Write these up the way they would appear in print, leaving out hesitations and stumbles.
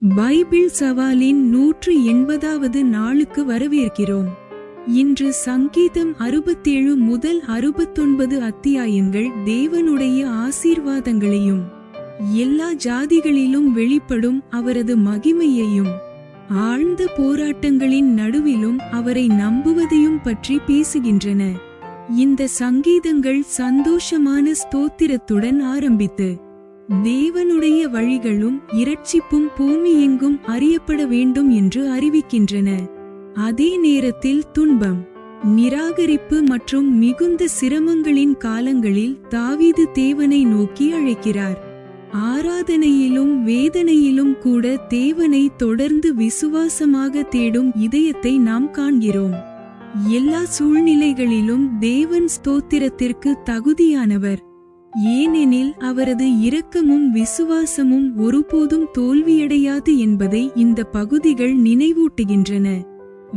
Bible சவாலின் 180வது நாளுக்கு வரவேற்கிறோம். இன்று சங்கீதம் 67 முதல் 69 அத்தியாயங்கள் தேவனுடைய ஆசீர்வாதங்களையும் எல்லா ஜாதிகளிலும் வெளிப்படும் அவரது மகிமையையும் ஆழ்ந்த போராட்டங்களின் நடுவிலும் அவரை நம்புவதையும் பற்றி பேசுகின்றன. இந்த சங்கீதங்கள் சந்தோஷமான ஸ்தோத்திரத்துடன் ஆரம்பித்து தேவனுடைய வழிகளும் இரட்சிப்பும் பூமியெங்கும் அறியப்பட வேண்டும் என்று அறிவிக்கின்றன. அதே நேரத்தில் துன்பம், நிராகரிப்பு மற்றும் மிகுந்த சிரமங்களின் காலங்களில் தாவீது தேவனை நோக்கி அழைக்கிறார். ஆராதனையிலும் வேதனையிலும் கூட தேவனை தொடர்ந்து விசுவாசமாக தேடும் இதயத்தை நாம் காண்கிறோம். எல்லா சூழ்நிலைகளிலும் தேவன் ஸ்தோத்திரத்திற்கு தகுதியானவர், ஏனெனில் அவரது இரக்கமும் விசுவாசமும் ஒருபோதும் தோல்வியடையாது என்பதை இந்த பகுதிகள் நினைவூட்டுகின்றன.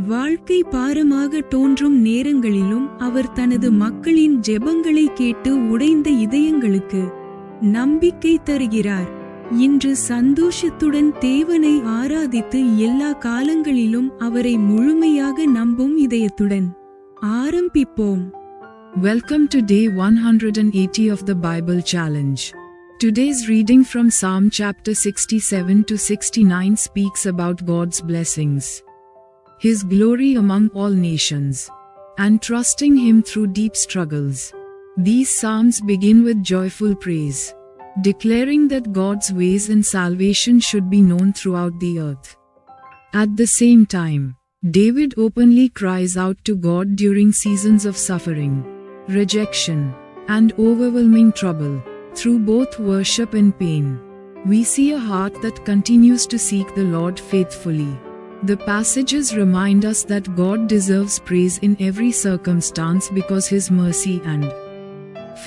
வாழ்க்கை பாரமாக தோன்றும் நேரங்களிலும் அவர் தனது மக்களின் ஜெபங்களை கேட்டு உடைந்த இதயங்களுக்கு நம்பிக்கை தருகிறார். இன்று சந்தோஷத்துடன் தேவனை ஆராதித்து எல்லா காலங்களிலும் அவரை முழுமையாக நம்பும் இதயத்துடன் ஆரம்பிப்போம். Welcome to day 180 of the Bible Challenge. Today's reading from Psalm chapter 67 to 69 speaks about God's blessings, His glory among all nations, and trusting Him through deep struggles. These psalms begin with joyful praise, declaring that God's ways and salvation should be known throughout the earth. At the same time, David openly cries out to God during seasons of suffering, rejection, and overwhelming trouble. Through both worship and pain, we see a heart that continues to seek the Lord faithfully. The passages remind us that God deserves praise in every circumstance because His mercy and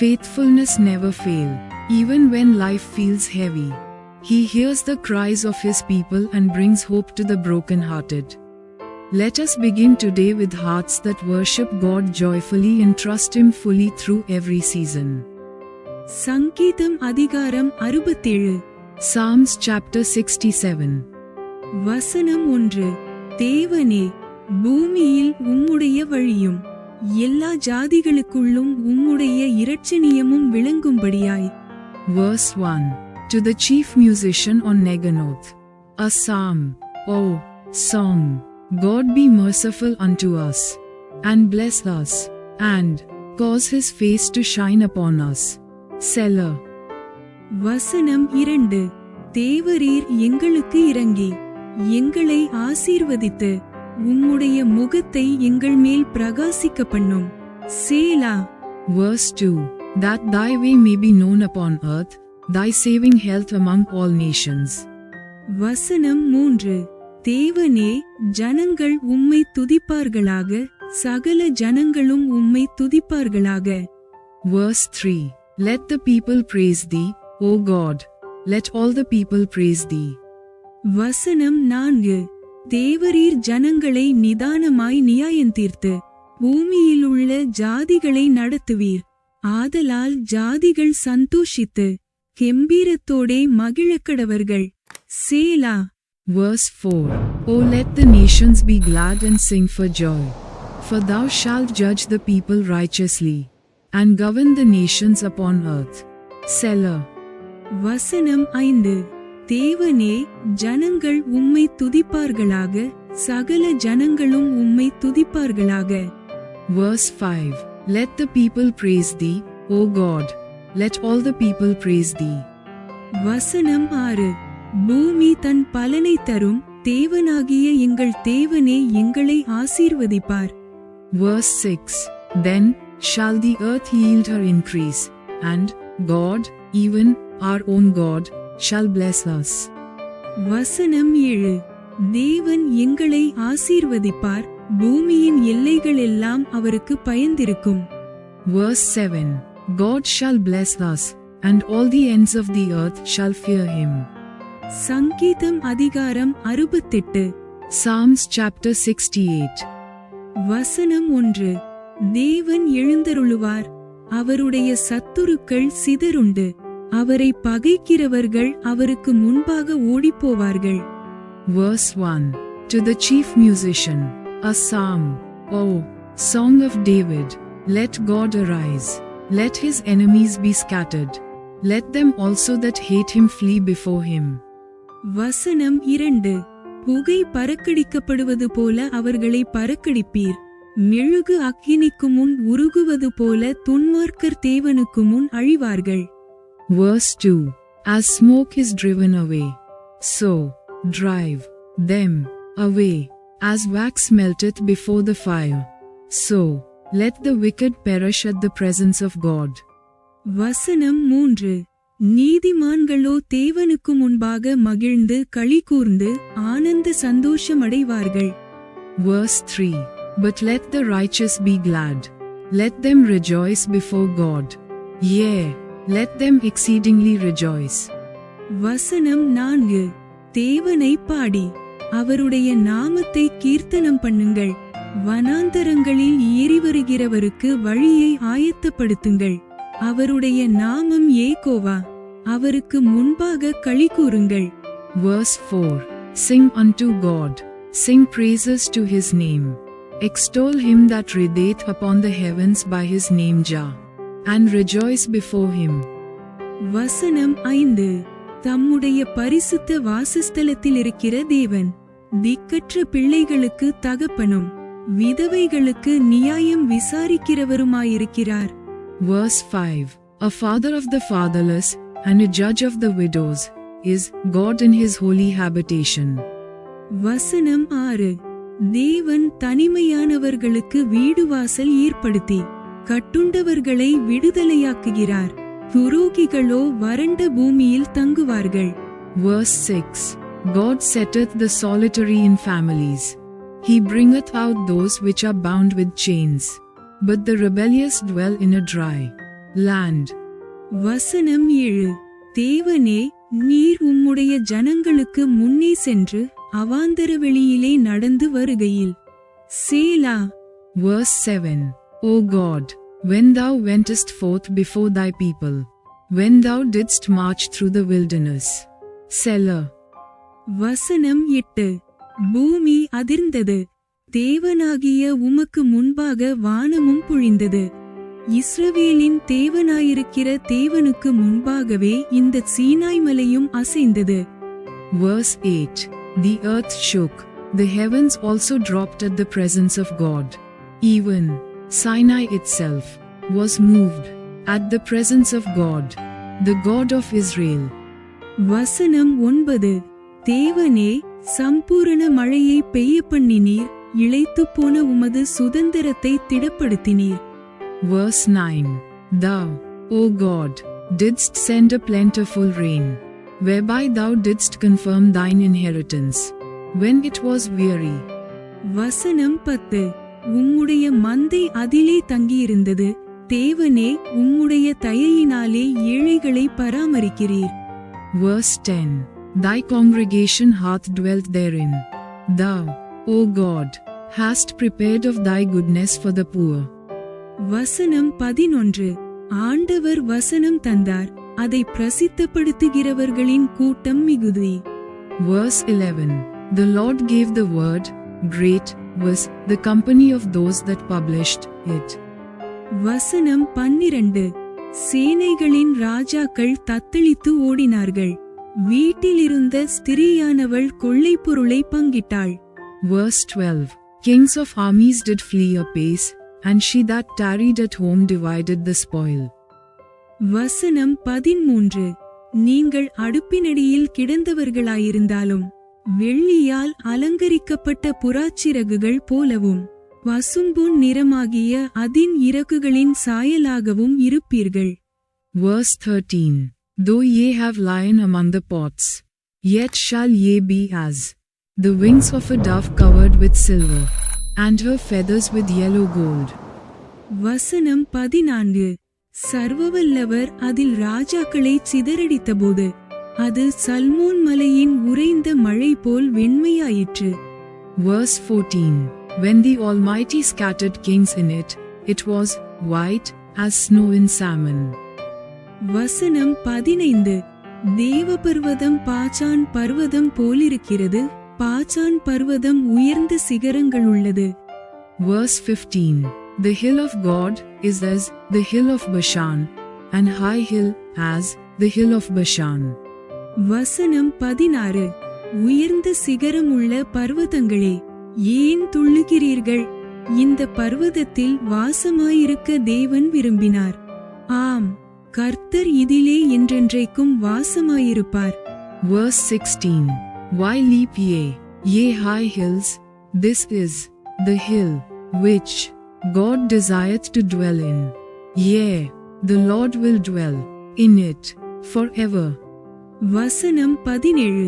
faithfulness never fail. Even when life feels heavy, He hears the cries of His people and brings hope to the broken-hearted. Let us begin today with hearts that worship God joyfully and trust Him fully through every season. சங்கீதம் அதிகாரம் 67. Psalms chapter 67. வசனம் 1. தேவனே, பூமியில் உம்முடைய வழியும் எல்லா ஜாதிகளுக்குள்ளும் உம்முடைய இரட்சணியமும் விளங்கும்படியாய். Verse 1. To the chief musician on Neganoth, a psalm. O song, God be merciful unto us, and bless us, and cause His face to shine upon us. Selah. வசனம் 2. தேவரீர் எங்களுக்கு இரங்கி எங்களை ஆசீர்வதித்து உம்முடைய முகத்தை எங்கள் மேல் பிரகாசிக்க பண்ணும். சேலா. Verse 2. That thy way may be known upon earth, thy saving health among all nations. வசனம் 3. தேவனே, ஜனங்கள் உம்மை துதிப்பார்களாக, சகல ஜனங்களும் உம்மை துதிப்பார்களாக. Verse 3. Let the people praise thee, O God, let all the people praise thee. வசனம் 4. தேவரீர் ஜனங்களை நிதானமாய் நியாயந்தீர்த்து பூமியிலுள்ள ஜாதிகளை நடத்துவீர், ஆதலால் ஜாதிகள் சந்தோஷித்து கெம்பீரத்தோடே மகிழக்கடவர்கள். சேலா. Verse 4. O let the nations be glad and sing for joy, for thou shalt judge the people righteously, and govern the nations upon earth. Selah. வசனம் 5. தேவனே, ஜனங்கள் உம்மை துதிப்பார்களாக, சகல ஜனங்களும் உம்மை துதிப்பார்களாக. Verse 5. Let the people praise thee, O God, let all the people praise thee. வசனம் 6. பூமி தன் பலனை தரும், தேவனாகிய எங்கள் தேவனே எங்களை ஆசீர்வதிப்பார். Verse 6. Then shall the earth yield her increase, and God, even our own God, shall bless us. வசனம் 7. தேவன் எங்களை ஆசீர்வதிப்பார், பூமியின் எல்லைகள் எல்லாம் அவருக்கு பயந்திருக்கும். Verse 7. God shall bless us, and all the ends of the earth shall fear Him. சங்கீதம் அதிகாரம் 68. Psalms chapter 68. வசனம் 1. தேவன் எழுந்தருளுவார், அவருடைய சத்துருக்கள் சிதறுண்டு அவரை பகைக்கிறவர்கள் அவருக்கு முன்பாக ஓடிப்போவார்கள். Verse 1. To the chief musician, a psalm. O song of David, let God arise. Let his enemies be scattered. Let them also that hate him flee before him. வசனம் 2. புகை பறக்கடிக்கப்படுவது போல அவர்களை பறக்கடிப்பீர். மெழுகு அக்கினிக்கு முன் உருகுவது போல துன்மார்க்கர் தேவனுக்கு முன் அழிவார்கள். Verse 2. As smoke is driven away, so drive them away. As wax melteth before the fire, so let the wicked perish at the presence of God. வசனம் 3. நீதிமான்களோ தேவனுக்கு முன்பாக மகிழ்ந்து களிகூர்ந்து ஆனந்த சந்தோஷமடைவார்கள். Verse 3. But let the righteous be glad. Let them rejoice before God. Yea, let them exceedingly rejoice. வசனம் 4. தேவனை பாடி அவருடைய நாமத்தை கீர்த்தனம் பண்ணுங்கள். வனாந்தரங்களில் ஏறி வருகிறவருக்கு வழியை ஆயத்தப்படுத்துங்கள். அவருடைய நாமம் ஏகோவா. அவருக்கு முன்பாக களிகூருங்கள். Verse 4. Sing unto God. Sing praises to his name. Extol him that rideth upon the heavens by his name Jah, and rejoice before him. வசனம் 5. தம்முடைய பரிசுத்த வாசஸ்தலத்தில் இருக்கிற தேவன் திக்கற்ற பிள்ளைகளுக்கு தகப்பனும் விதவைகளுக்கு நியாயம் விசாரிக்கிறவருமாயிருக்கிறார். Verse 5. A father of the fatherless and a judge of the widows is God in his holy habitation. வசனம் 6. தேவன் தனிமையானவர்களுக்கு வீடு வாசல் ஏற்படுத்தி கட்டுண்டவர்களை விடுதலையாக்குகிறார். துரோகிகளோ வறண்ட பூமியில் தங்குவார்கள். Verse 6. God setteth the solitary in families. He bringeth out those which are bound with chains. But the rebellious dwell in a dry land. வசனம் 7. தேவனே, நீர் உம்முடைய ஜனங்களுக்கு முன்னே சென்று அவாந்தர வெளியிலே நடந்து வருகையில். சேலா. Verse 7. O God, when thou wentest forth before thy people, when thou didst march through the wilderness. Selah. வசனம் 8. பூமி அதிர்ந்தது. தேவனாகிய உமக்கு முன்பாக வானமும் பொழிந்தது. இஸ்ரவேலின் தேவனாயிருக்கிற தேவனுக்கு முன்பாகவே இந்த சீனாய் மலையும் அசைந்தது. Verse 8. The earth shook, the heavens also dropped at the presence of God. Even Sinai itself was moved at the presence of God, the God of Israel. வசனம் 9. தேவனே, சம்பூரண மழையை பெய்ய பண்ணினீர், இளைத்துப் போன உமது சுதந்திரத்தை திடப்படுத்தினீர். Verse 9. Thou, O God, didst send a plentiful rain, whereby thou didst confirm thine inheritance, when it was weary. வசனம் 10. உம்முடைய மந்தை அதிலே தங்கியிருந்தது. தேவனே, உம்முடைய தயையினாலே ஏழைகளை பராமரிக்கிறீர். Verse 10. Thy congregation hath dwelt therein. Thou, O God, hast prepared of thy goodness for the poor. வசனம் 11. ஆண்டவர் வசனம் தந்தார், அதை பிரசித்தப்படுத்துகிறவர்களின் கூட்டம் மிகுதி. Verse 11. The Lord gave the word, great was the company of those that published it. வசனம் 12. சேனைகளின் ராஜாக்கள் தத்தளித்து ஓடினார்கள். வீட்டிலிருந்த ஸ்திரீயானவள் கொள்ளைப் பொருளை பங்கிட்டாள். Verse 12. Kings of armies did flee apace, and she that tarried at home divided the spoil. வசனம் 13. நீங்கள் அடுப்பினடியில் கிடந்தவர்களாயிருந்தாலும் வெள்ளியால் அலங்கரிக்கப்பட்ட புறாச்சிறகுகள் போலவும் பசும்பொன் நிறமாகிய அதின் இறகுகளின் சாயலாகவும் இருப்பீர்கள். Verse 13. Though ye have lion among the pots, yet shall ye be as the wings of a dove covered with silver, and her feathers with yellow gold. வசனம் 14. சர்வவல்லவர் அதில் ராஜாக்களை சிதறடித்தபோது அது சல்மோன் மலையின் உறைந்த மழை போல் வெண்மையாயிற்று. Verse 14. When the Almighty scattered kings in it, it was white as snow in salmon. வசனம் 15. தேவ பர்வதம் பாச்சான் பர்வதம் போலிருக்கிறது, பாசான் பர்வதம் உயர்ந்த சிகரங்களுள்ளது. Verse 15. The hill of God is as the hill of Bashan, and high hill as the hill of Bashan. வசனம் 16. உயர்ந்த சிகரமுள்ள பர்வதங்களே, ஏன் துள்ளுகிறீர்கள்? இந்த பர்வதத்தில் வாசமாயிருக்க தேவன் விரும்பினார். ஆம், கர்த்தர் இதிலே என்றென்றைக்கும் வாசமாயிருப்பார். Verse 16. Why leap ye high hills? This is the hill which God desireth to dwell in. Yea, the Lord will dwell in it forever. வசனம் 17.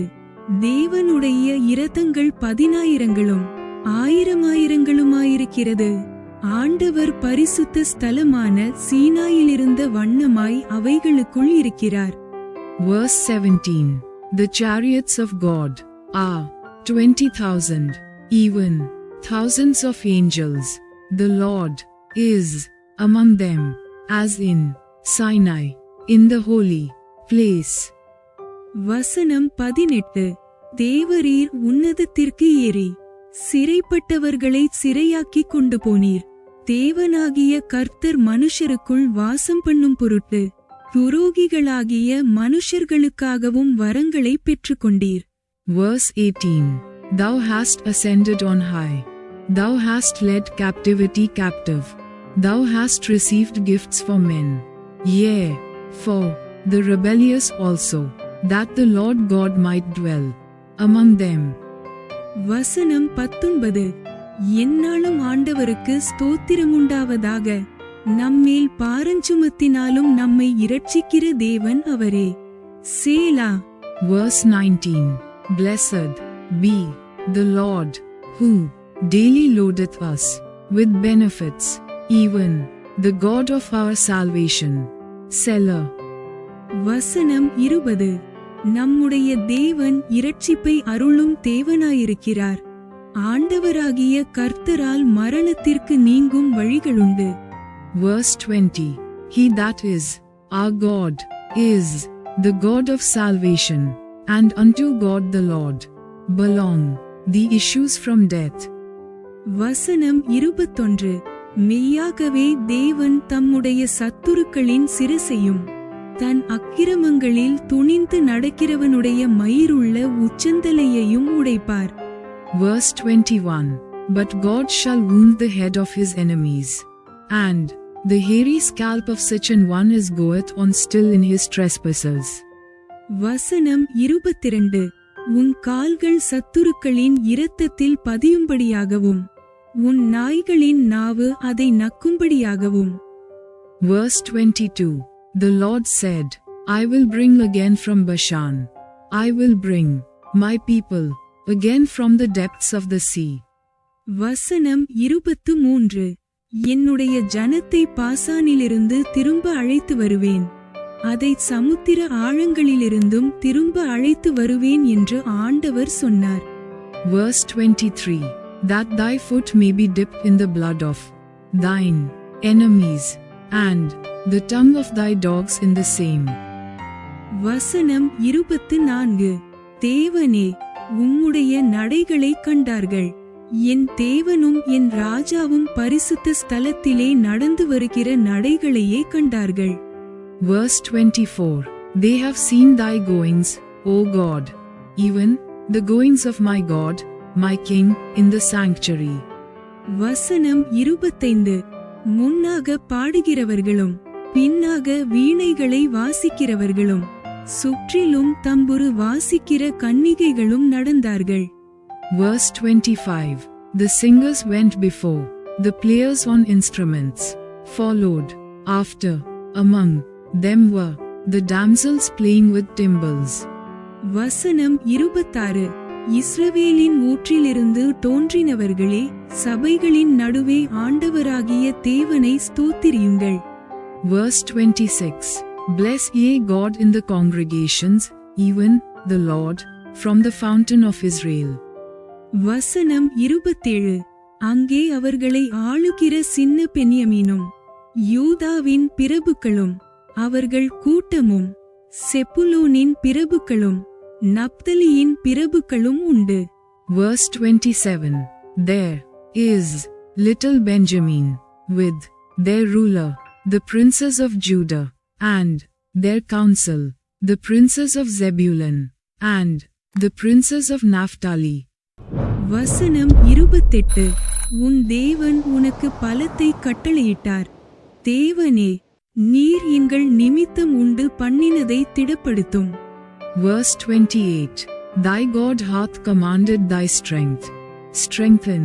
தேவனுடைய இரதங்கள் 10,000ங்களும் 1000,000ங்களுமாயிருக்கிறது. ஆண்டவர் பரிசுத்த ஸ்தலமான சீனாயிலிருந்த வண்ணமாய் அவைகளுக்குள் இருக்கிறார். Verse 17. The chariots of God are 20,000, even thousands of angels. The Lord is among them, as in Sinai, in the holy place. வசனம் 18. தேவரீர் உன்னதத்திற்கு ஏறி சிறைப்பட்டவர்களை சிறையாக்கிக் கொண்டு போனீர். தேவனாகிய கர்த்தர் மனுஷருக்குள் வாசம் பண்ணும் பொருட்டு துரோகிகளாகிய மனுஷர்களுக்காகவும் வரங்களை பெற்றுக்கொண்டீர். Verse 18. Thou hast ascended on high. Thou hast led captivity captive. Thou hast received gifts for men. Yea, for the rebellious also, that the Lord God might dwell among them. வசனம் 19. எந்நாளும் ஆண்டவருக்கு ஸ்தோத்திரமுண்டாவதாக. நம்மேல் பாரஞ்சுமத்தினாலும் நம்மை இரட்சிக்கிற தேவன் அவரே. சேலா. Verse 19. Blessed be the Lord, who daily loadeth us with benefits, even the God of our salvation. Selah. வசனம் 20. நம்முடைய தேவன் இரட்சிப்பை அருளும் தேவனாயிருக்கிறார். ஆண்டவராகிய கர்த்தரால் மரணத்திற்கு நீங்கும் வழிகளுண்டு. Verse 20. He that is our God is the God of salvation, and unto God the Lord belong the issues from death. வசனம் 21. மெய்யாகவே தேவன் தம்முடைய சத்துருக்களின் சிரசையும் தன் அக்கிரமங்களில் துணிந்து நடக்கிறவனுடைய மயிருள்ள உச்சந்தலையையும் உடைப்பார். Verse 21. But God shall wound the head of his enemies, and the hairy scalp of such an one as goeth on still in his trespasses. வசனம் 22. உன் கால்கள் சத்துருக்களின் இரத்தத்தில் பதியும்படியாகவும் உன் நாய்களின் நாவு அதை நக்கும்படியாகவும். Verse 22. The Lord said, I will bring again from Bashan. I will bring my people again from the depths of the sea. வசனம் 23. என்னுடைய ஜனத்தை பாசானிலிருந்து திரும்ப அழைத்து வருவேன். அதை சமுத்திர ஆழங்களிலிருந்தும் திரும்ப அழைத்து வருவேன் என்று ஆண்டவர் சொன்னார். Verse 23. That thy foot may be dipped in the blood of thine enemies, and the tongue of thy dogs in the same. வசனம் 24. தேவனே, உம்முடைய நடைகளை கண்டார்கள். என் தேவனும் என் ராஜாவும் பரிசுத்த ஸ்தலத்திலே நடந்து வருகிற நடைகளையே கண்டார்கள். Verse 24. They have seen thy goings, O God, even the goings of my God, my King, in the sanctuary. வசனம் 25. முன்னாக பாடுகிறவர்களும் பின்னாக வீணைகளை வாசிக்கிறவர்களும் சுற்றிலும் தம்புரு வாசிக்கிற கன்னிகைகளும் நடந்தார்கள். Verse 25. The singers went before, the players on instruments followed after. Among them were the damsels playing with timbrels. வசனம் 26. இஸ்ரவேலின் ஊற்றிலிருந்து தோன்றினவர்களே, சபைகளின் நடுவே ஆண்டவராகிய தேவனை ஸ்தோத்திரியுங்கள். Verse 26. Bless ye God in the congregations, even the Lord, from the fountain of Israel. வசனம் 27. அங்கே அவர்களை ஆளுகிற சின்ன பென்யமீனும் யூதாவின் பிரபுக்களும் அவர்கள் கூட்டமும் செப்புலோனின் பிரபுக்களும் நப்தலியின் பிரபுக்களும் உண்டு. Verse 27. There is little Benjamin, with their ruler, the princes of Judah, and their council, the princes of Zebulun, and the princes of Naphtali. வசனம் 28. உன் தேவன் உனக்கு பலத்தை கட்டளையிட்டார். தேவனே, நீர் எங்கள் நிமித்தம் உண்டு பண்ணினதை திடப்படுத்தும். Verse 28. Thy God hath commanded thy strength. Strengthen,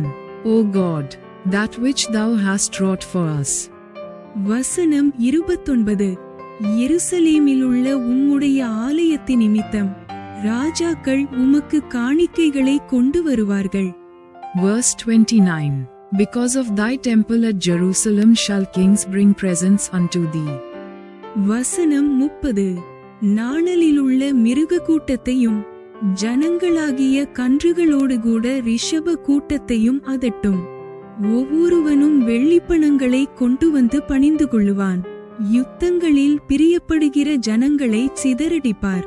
O God, that which thou hast wrought for us. வசனம் 29. எருசலேமிலுள்ள உம்முடைய ஆலயத்தின் நிமித்தம் ராஜாக்கள் உமக்கு காணிக்கைகளை கொண்டு வருவார்கள். Verse 29. Because of thy temple at Jerusalem shall kings bring presents unto thee. வசனம் 30. நாணலிலுள்ள மிருக கூட்டத்தையும் ஜனங்களாகிய கன்றுகளோடு கூட ரிஷப கூட்டத்தையும் அதட்டும். ஒவ்வொருவனும் வெள்ளிப்பணங்களை கொண்டு வந்து பணிந்து கொள்ளுவான். யுத்தங்களில் பிரியப்படுகிற ஜனங்களை சிதறடிப்பார்.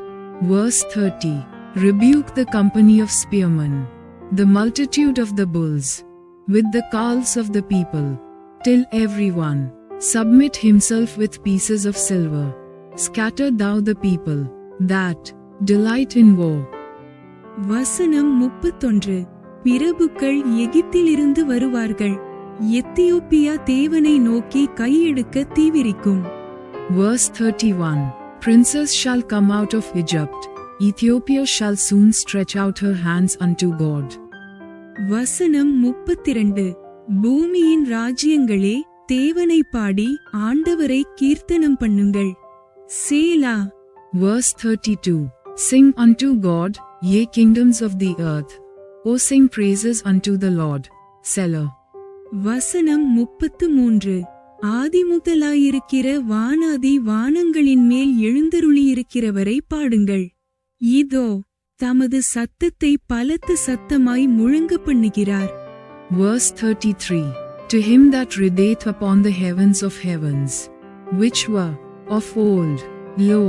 Verse 30. Rebuke the company of spearmen, the multitude of the bulls, with the calls of the people, till everyone submit himself with pieces of silver. Scatter thou the people that delight in war. வசனம் 31. பிரபுக்கள் எகிப்திலிருந்து வருவார்கள். Ethiopia தேவனை நோக்கி கையெடுக்க தீவிரிக்கும். Verse 31. Princes shall come out of Egypt. Ethiopia shall soon stretch out her hands unto God. வசனம் 32. பூமியின் ராஜ்யங்களே, தேவனை பாடி ஆண்டவரை கீர்த்தனம் பண்ணுங்கள். சேலா. Verse 32. Sing unto God, ye kingdoms of the earth. O sing praises unto the Lord. Selah. வசனம் 33. ஆதிமுதலாயிருக்கிற வானாதி வானங்களின் மேல் எழுந்தருளியிருக்கிறவரை பாடுங்கள். இதோ தமது சத்தத்தை பலத்த சத்தமாய் முழங்க பண்ணுகிறார். Verse 33. To him that rideth upon the heavens of heavens, which were of old, lo,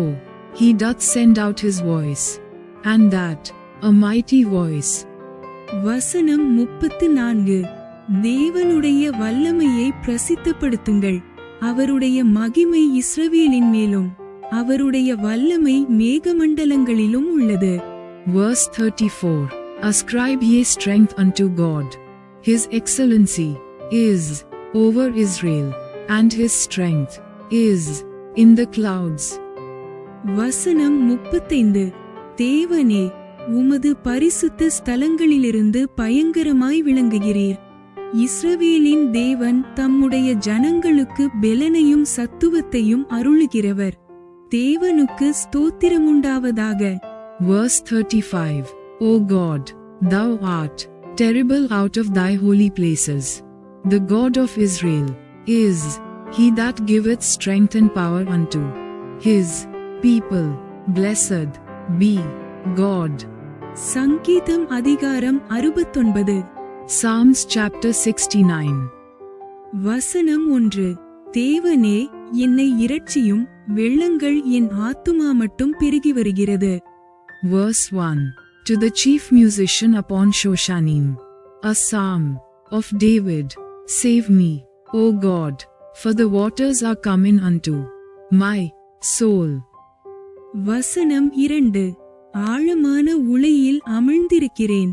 he doth send out his voice, and that a mighty voice. வசனம் 34. தேவனுடைய வல்லமையை பிரசித்தப்படுத்துங்கள். அவருடைய மகிமை இஸ்ரவேலின் மேலும் அவருடைய வல்லமை மேகமண்டலங்களிலும் உள்ளது. Verse 34. Ascribe ye strength unto God. His excellency is over Israel, and his strength is in the clouds. வசனம் 35. தேவனே, உமது பரிசுத்த ஸ்தலங்களிலிருந்து பயங்கரமாய் விளங்குகிறீர். இஸ்ரவேலின் தேவன் தம்முடைய ஜனங்களுக்கு பெலனையும் சத்துவத்தையும் அருளுகிறவர். தேவனுக்கு ஸ்தோத்திரமுண்டாவதாக. Verse 35. O God, thou art terrible out of thy holy places. The God of Israel is he that giveth strength and power unto his people. Blessed be God. சங்கீதம் அதிகாரம் 69. Psalms chapter 69. வசனம் 1. தேவனே, என்னை இரட்சியும், வெள்ளங்கள் என் ஆத்துமா மட்டும் பெருகி வருகிறது. Verse 1. To the chief musician upon Shoshanim, a psalm of David. Save me, O God, for the waters are coming unto my soul. வசனம் 2. ஆழமான உளையில் அமிழ்ந்திருக்கிறேன்,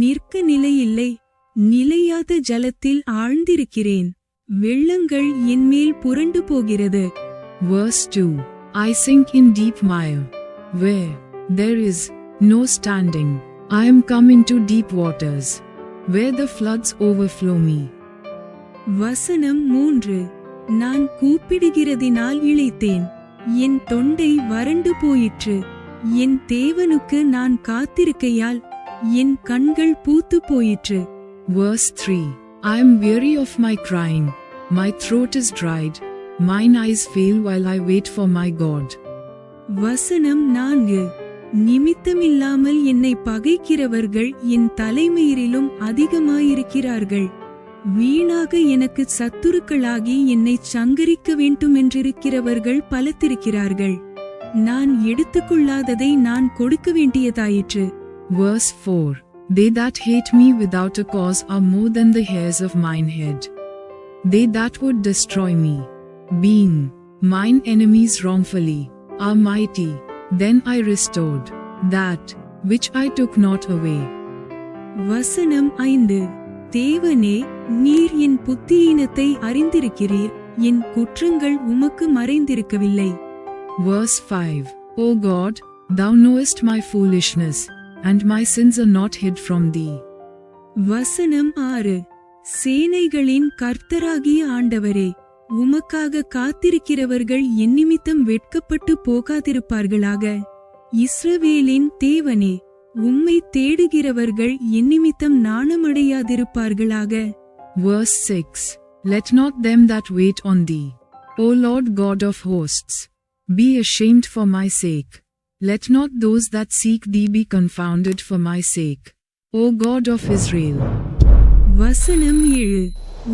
நிற்க நிலையில்லை, நிலையாத ஜலத்தில் ஆழ்ந்திருக்கிறேன், வெள்ளங்கள் என்மேல் புரண்டு போகிறது. Verse 2. I sink in deep mire, where there is no standing. I am come into deep waters, where the floods overflow me. வசனம் 3. நான் கூப்பிடுகிறதினால் இளைத்தேன், என் தொண்டை வறண்டு போயிற்று. என் தேவனுக்கு நான் காத்திருக்கையால் என் கண்கள் பூத்து போயிற்று. Verse 3. I am weary of my crying, my throat is dried, mine eyes fail while I wait for my God. வசனம் 4. நிமித்தமில்லாமல் என்னை பகைக்கிறவர்கள் என் தலைமயிரிலும் அதிகமாயிருக்கிறார்கள். வீணாக எனக்கு சத்துருக்களாகி என்னை சங்கரிக்க வேண்டுமென்றிருக்கிறவர்கள் பலத்திருக்கிறார்கள். நான் எடுத்துக்கொள்ளாததை நான் கொடுக்க வேண்டியதாயிற்று. Verse 4. They that hate me without a cause are more than the hairs of mine head. They that would destroy me, being mine enemies wrongfully, are mighty. Then I restored that which I took not away. வசனம் 5. தேவனே, நீர் என் புத்தியீனத்தை அறிந்திருக்கிறீர், என் குற்றங்கள் உமக்கு மறைந்திருக்கவில்லை. Verse 5. O God, thou knowest my foolishness, and my sins are not hid from thee. வசனம் 6. சேனைகளின் கர்த்தராகிய ஆண்டவரே, உமக்காக காத்திருக்கிறவர்கள் என் நிமித்தம் வெட்கப்பட்டு போகாதிருப்பார்களாக. இஸ்ரவேலின் தேவனே, உம்மை தேடுகிறவர்கள் என் நிமித்தம் நாணமடையாதிருப்பார்களாக. Verse 6. Let not them that wait on thee, O Lord God of hosts, be ashamed for my sake. Let not those that seek thee be confounded for my sake, O God of Israel. வசனம் 7.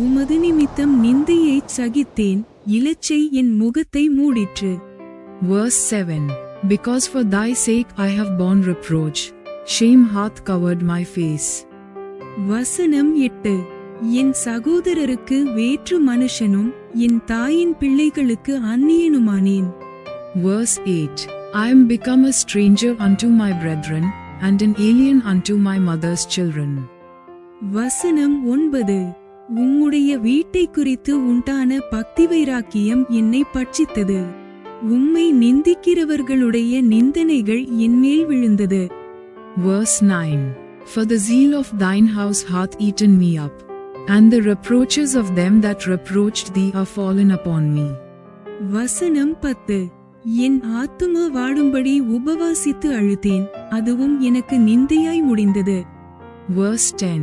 உமது நிமித்தம் நிந்தையைச் சகித்தேன், இலச்சை என் முகத்தை மூடிற்று. Verse 7. Because for thy sake I have borne reproach, shame hath covered my face. வசனம் 8. என் சகோதரருக்கு வேற்று மனுஷனும் என் தாயின் பிள்ளைகளுக்கு அந்நியனுமானேன். Verse 8. I am become a stranger unto my brethren, and an alien unto my mother's children. வசனம் 9. உம்முடைய வீட்டை குறித்து உண்டான பக்தி வைராக்கியம் என்னை பட்சித்தது. உம்மை நிந்திக்கிறவர்களுடைய நிந்தனைகள் என்மேல் விழுந்தது. Verse 9. For the zeal of thine house hath eaten me up, and the reproaches of them that reproached thee are fallen upon me. வசனம் 10. என் ஆத்துமா வாடும்படி உபவாசித்து அழுதேன், அதுவும் எனக்கு நிந்தையாய் முடிந்தது. Verse 10.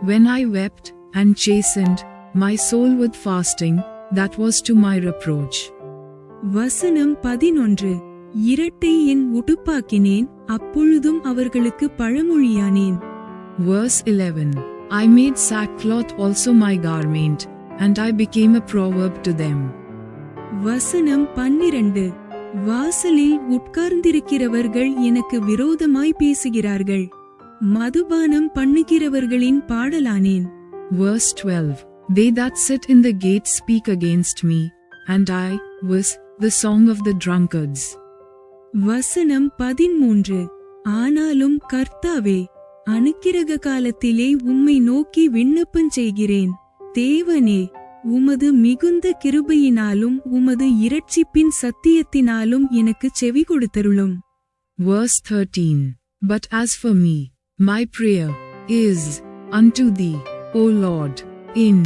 When I wept and chastened my soul with fasting, that was to my reproach. வசனம் 11. இரட்டை என் உடுப்பாக்கினேன், அப்பொழுதும் அவர்களுக்கு பழமொழியானேன். Verse 11. I made sackcloth also my garment, and I became a proverb to them. வசனம் 12. வாசலில் உட்கார்ந்திருக்கிறவர்கள் எனக்கு விரோதமாய் பேசுகிறார்கள், மதுபானம் பண்ணுகிறவர்களின் பாடலானேன். Verse 12. They that sit in the gate speak against me, and I was the song of the drunkards. வசனம் 13. ஆனாலும் கர்த்தாவே, அனுக்கிரக காலத்திலே உம்மை நோக்கி விண்ணப்பம் செய்கிறேன். தேவனே, உமது மிகுந்த கிருபையினாலும் உமது இரட்சிப்பின் சத்தியத்தினாலும் எனக்கு செவி கொடுத்தருளும். Verse 13. But as for me, my prayer is unto thee, O Lord, in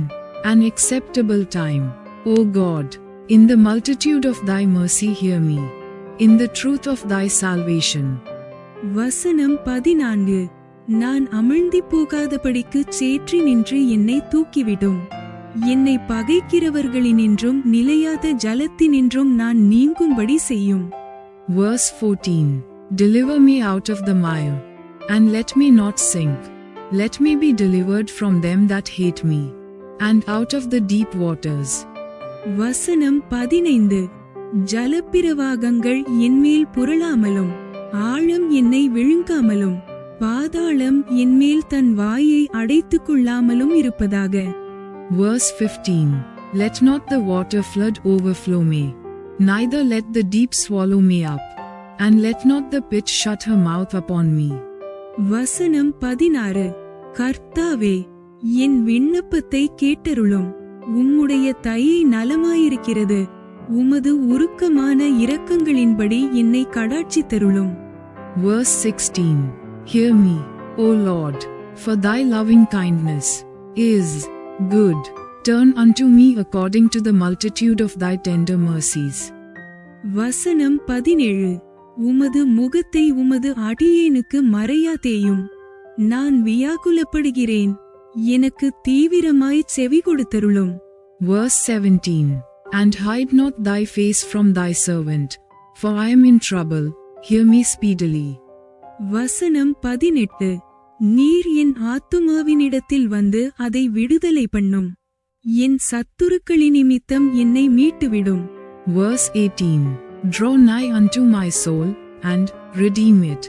an acceptable time. O God, in the multitude of thy mercy hear me, in the truth of thy salvation. வசனம் 14. நான் அமிழ்ந்தி போகாதபடிக்கு சேற்றி நின்று என்னை தூக்கிவிடும். என்னை பகைக்கிறவர்களினின்றும் நிலையாத ஜலத்தினின்றும் நான் நீங்கும்படி செய்யும். Verse 14. Deliver me out of the mire, and let me not sink. Let me be delivered from them that hate me, and out of the deep waters. வசனம் 15. ஜலப்பிரவாகங்கள் என்மேல் புரளாமலும், ஆழம் என்னை விழுங்காமலும், பாதாளம் என்மேல் தன் வாயை அடைத்துக் கொள்ளாமலும் இருப்பதாக. Verse 15. Let not the water flood overflow me, neither let the deep swallow me up, and let not the pit shut her mouth upon me. வசனம் 16. கர்த்தாவே, என் விண்ணப்பத்தை கேட்டருளும். உம்முடைய தயை நலமாயிருக்கிறது. உமது உருக்கமான இரக்கங்களின்படி என்னை கடாட்சித்தருளும். Verse 16. Hear me, O Lord, for thy loving kindness is good. Turn unto me according to the multitude of thy tender mercies. வசனம் 17. உமது முகத்தை உமது அடியேனுக்கு மறையாதேயும். நான் வியாகுலப்படுகிறேன், எனக்கு தீவிரமாய் செவி கொடுத்தருளும். Verse 17. And hide not thy face from thy servant, for I am in trouble, hear me speedily. வசனம் 18. நீர் என் ஆத்துமாவினிடத்தில் வந்து அதை விடுதலை பண்ணும். என் சத்துருக்களினிமித்தம் என்னை மீட்டுவிடும். Verse 18. Draw nigh unto my soul, and redeem it.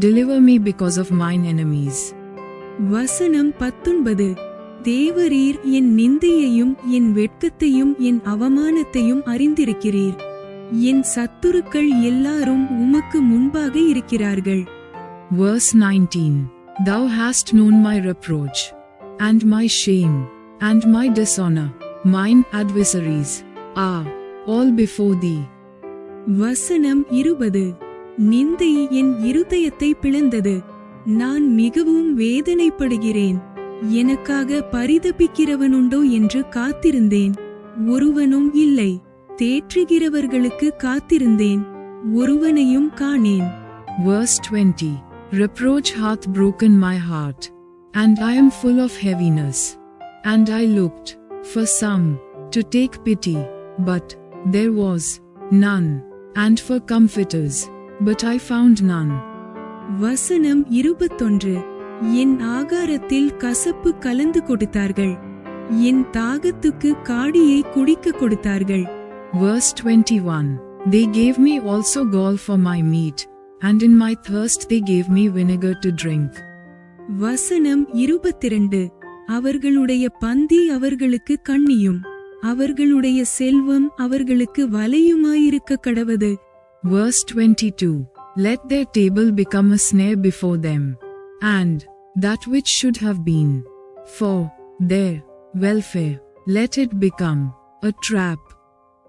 Deliver me because of mine enemies. வசனம் 19. தேவரீர் என் நிந்தையையும் என் வெட்கத்தையும் என் அவமானத்தையும் அறிந்திருக்கிறீர். என் சத்துருக்கள் எல்லாரும் உமக்கு முன்பாக இருக்கிறார்கள். Verse 19. Thou hast known my reproach, and my shame, and my dishonor. Mine adversaries are all before thee. வசனம் 20. நிந்தை என் இருதயத்தை பிளந்தது. நான் மிகவும் வேதனைப்படுகிறேன். எனக்காக பரிதபிக்கிறவனுண்டோ என்று காத்திருந்தேன், ஒருவனும் இல்லை. தேற்றுகிறவர்களுக்கு காத்திருந்தேன், ஒருவனையும் காணேன். Verse 20. Reproach hath broken my heart, and I am full of heaviness. And I looked for some to take pity, but there was none, and for comforters, but I found none. வசனம் 21. என் ஆகாரத்தில் கசப்பு கலந்து கொடுத்தார்கள், என் தாகத்துக்கு காடியை குடிக்க கொடுத்தார்கள். Verse 21. They gave me also gall for my meat, and in my thirst they gave me vinegar to drink. வசனம் 22. அவர்களுடைய பந்தி அவர்களுக்கு கண்ணியும், அவர்களுடைய செல்வம் அவர்களுக்கு வலையுமாயிருக்க கடவது. Verse 22. Let their table become a snare before them, and that which should have been for their welfare, let it become a trap.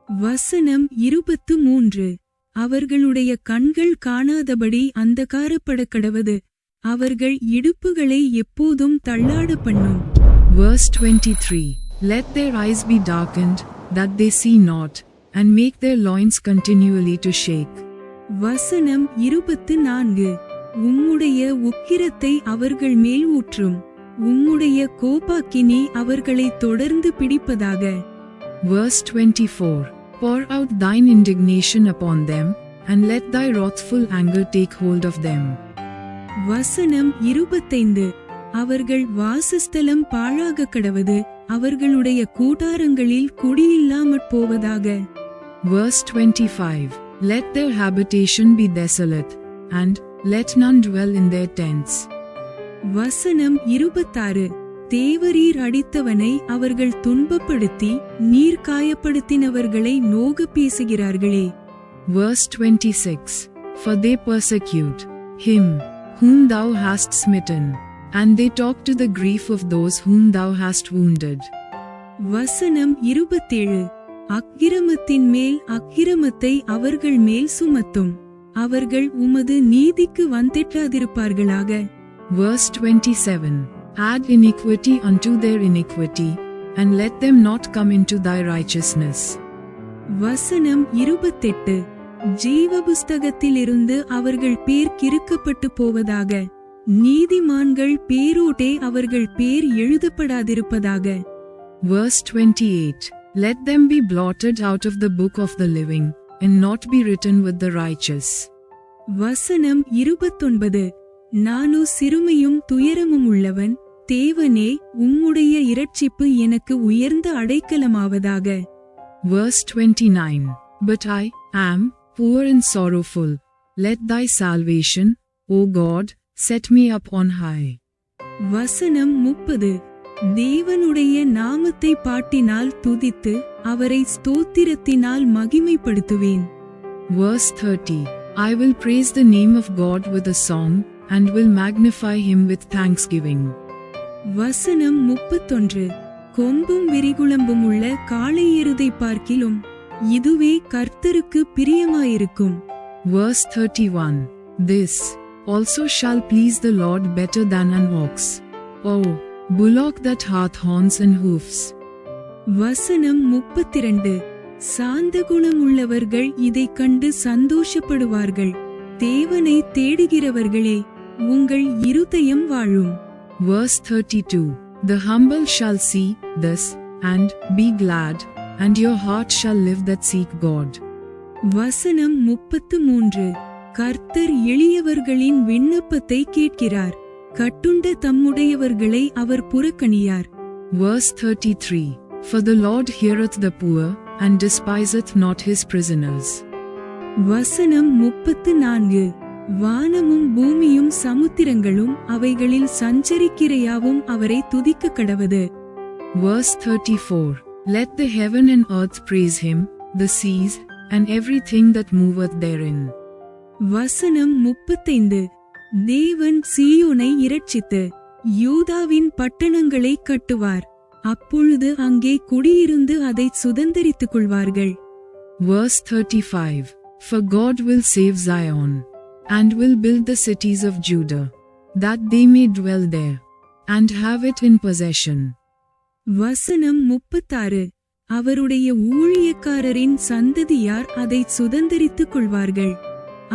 வசனம் 23. அவர்களுடைய கண்கள் காணாதபடி அந்தகாரப்பட கடவது, அவர்கள் இடுப்புகளை எப்போதும் தள்ளாட பண்ணும். Verse 23. Let their eyes be darkened, that they see not, and make their loins continually to shake. வசனம் 24. உம்முடைய உக்கிரத்தை அவர்கள் மேல் ஊற்றும், உம்முடைய கோபாக்கினி அவர்களை தொடர்ந்து பிடிப்பதாக. Verse 24. Pour out thine indignation upon them, and let thy wrathful anger take hold of them. வசனம் 25. அவர்கள் வாசஸ்தலம் பாழாக கடவது, அவர்களுடைய கூடாரங்களில் குடியில்லாமற் போவதாக. Verse 25. Let their habitation be desolate, and let none dwell in their tents. வசனம் 26. தேவரீர் அடித்தவனை அவர்கள் துன்பப்படுத்தி, நீர் காயப்படுத்தினவர்களை நோக பேசுகிறார்களே. Verse 26. For they persecute him whom thou hast smitten, and they talk to the grief of those whom thou hast wounded. வசனம் 27. அக்கிரமத்தின் மேல் அக்கிரமத்தை அவர்கள் மேல் சுமத்தும், அவர்கள் உமது நீதிக்கு வந்தெட்டாதிருப்பார்களாக. Verse 27. Add iniquity unto their iniquity, and let them not come into thy righteousness. வசனம் 28. ஜீவபுஸ்தகத்திலிருந்து அவர்கள் பேர் கிறுக்கப்பட்டு போவதாக, நீதிமான்கள் பேரோடே அவர்கள் பேர் எழுதப்படாதிருப்பதாக. Verse 28. Let them be blotted out of the book of the living, and not be written with the righteous. வசனம் 29. நானோ சிறுமையும் துயரமும் உள்ளவன், தேவனே உம்முடைய இரட்சிப்பு எனக்கு உயர்ந்த அடைக்கலமாவதாக. Verse 29. But I am poor and sorrowful. Let thy salvation, O God, set me up on high. வசனம் 30. தேவனுடைய நாமத்தை பாட்டினால் துதித்து, அவரை ஸ்தோத்திரத்தினால் மகிமைப்படுத்துவேன். Verse 30. I will praise the name of God with a song, and will magnify him with thanksgiving. வசனம் 31. கொம்பும் விரிகுளம்பும் உள்ள காளை எருதை பார்க்கிலும் இதுவே கர்த்தருக்கு பிரியமாயிருக்கும். Verse 31. This also shall please the Lord better than an ox, O bullock that hath horns and hoofs. வசனம் 32. சாந்த குணமுள்ளவர்கள் இதை கண்டு சந்தோஷப்படுவார்கள், தேவனை தேடுகிறவர்களே உங்கள் இருதயம் வாழும். Verse 32. The humble shall see this, and be glad, and your heart shall live that seek God. வசனம் 33. கர்த்தர் எளியவர்களின் விண்ணப்பத்தை கேட்கிறார், கட்டுண்ட தம்முடையவர்களை அவர் புறக்கணியார். Verse 33. For the Lord heareth the poor, and despiseth not his prisoners. வசனம் 34. வானமும் பூமியும் சமுத்திரங்களும் அவைகளில் சஞ்சரிக்கிறையாவும் அவரை துதிக்க கடவது. Verse 34. Let the heaven and earth praise him, the seas, and everything that moveth therein. வசனம் 35. தேவன் சீயோனை இரட்சித்து யூதாவின் பட்டணங்களை கட்டுவார். அப்பொழுது அங்கே குடியிருந்து அதை சுதந்தரித்துக் கொள்வார்கள். Verse 35. For God will save Zion, and will build the cities of Judah, that they may dwell there, and have it in possession. வசனம் 36. அவருடைய ஊழியக்காரரின் சந்ததியார் அதை சுதந்தரித்துக் கொள்வார்கள்.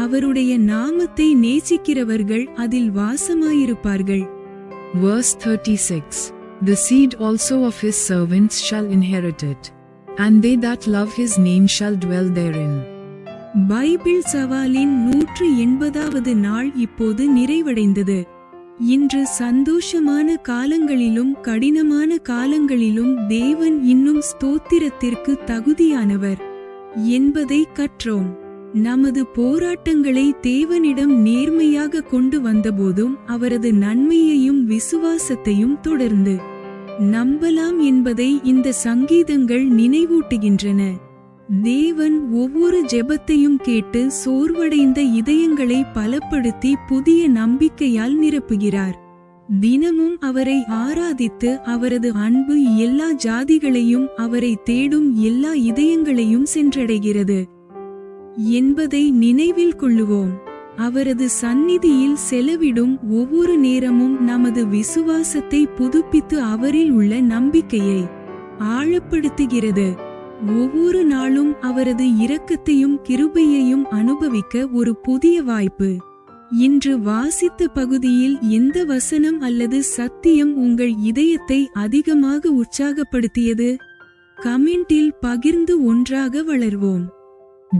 அவருடைய நாமத்தை நேசிக்கிறவர்கள் அதில் வாசமாயிருப்பார்கள். Verse 36. The seed also of his servants shall inherit it, and they that love his name shall dwell therein. Bible சவாலின் 180வது நாள் இப்போது நிறைவடைந்தது. இன்று சந்தோஷமான காலங்களிலும் கடினமான காலங்களிலும் தேவன் இன்னும் ஸ்தோத்திரத்திற்கு தகுதியானவர் என்பதை கற்றோம். நமது போராட்டங்களை தேவனிடம் நேர்மையாக கொண்டு வந்தபோதும் அவரது நன்மையையும் விசுவாசத்தையும் தொடர்ந்து நம்பலாம் என்பதை இந்த சங்கீதங்கள் நினைவூட்டுகின்றன. தேவன் ஒவ்வொரு ஜெபத்தையும் கேட்டு சோர்வடைந்த இதயங்களை பலப்படுத்தி புதிய நம்பிக்கையால் நிரப்புகிறார். தினமும் அவரை ஆராதித்து அவரது அன்பு எல்லா ஜாதிகளையும் அவரை தேடும் எல்லா இதயங்களையும் சென்றடைகிறது என்பதை நினைவில் கொள்ளுவோம். அவரது சந்நிதியில் செலவிடும் ஒவ்வொரு நேரமும் நமது விசுவாசத்தை புதுப்பித்து அவரில் உள்ள நம்பிக்கையை ஆழப்படுத்துகிறது. ஒவ்வொரு நாளும் அவரது இரக்கத்தையும் கிருபையையும் அனுபவிக்க ஒரு புதிய வாய்ப்பு. இன்று வாசித்த பகுதியில் எந்த வசனம் அல்லது சத்தியம் உங்கள் இதயத்தை அதிகமாக உற்சாகப்படுத்தியது? கமெண்டில் பகிர்ந்து ஒன்றாக வளர்வோம்.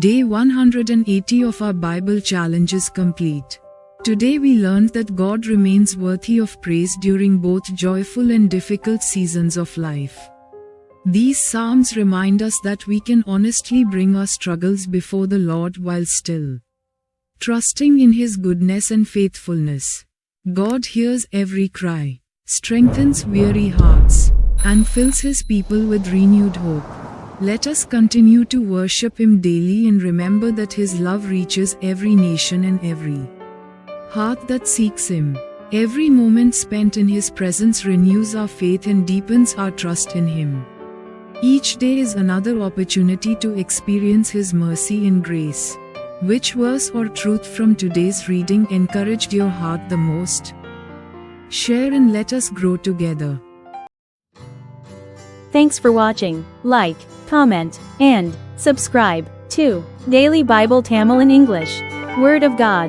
Day 180 of our Bible challenge is complete. Today we learned that God remains worthy of praise during both joyful and difficult seasons of life. These Psalms remind us that we can honestly bring our struggles before the Lord while still trusting in His goodness and faithfulness. God hears every cry, strengthens weary hearts, and fills His people with renewed hope. Let us continue to worship Him daily and remember that His love reaches every nation and every heart that seeks Him. Every moment spent in His presence renews our faith and deepens our trust in Him. Each day is another opportunity to experience His mercy and grace. Which verse or truth from today's reading encouraged your heart the most? Share and let us grow together. Thanks for watching. Like, comment, and subscribe to Daily Bible Tamil in English. Word of God.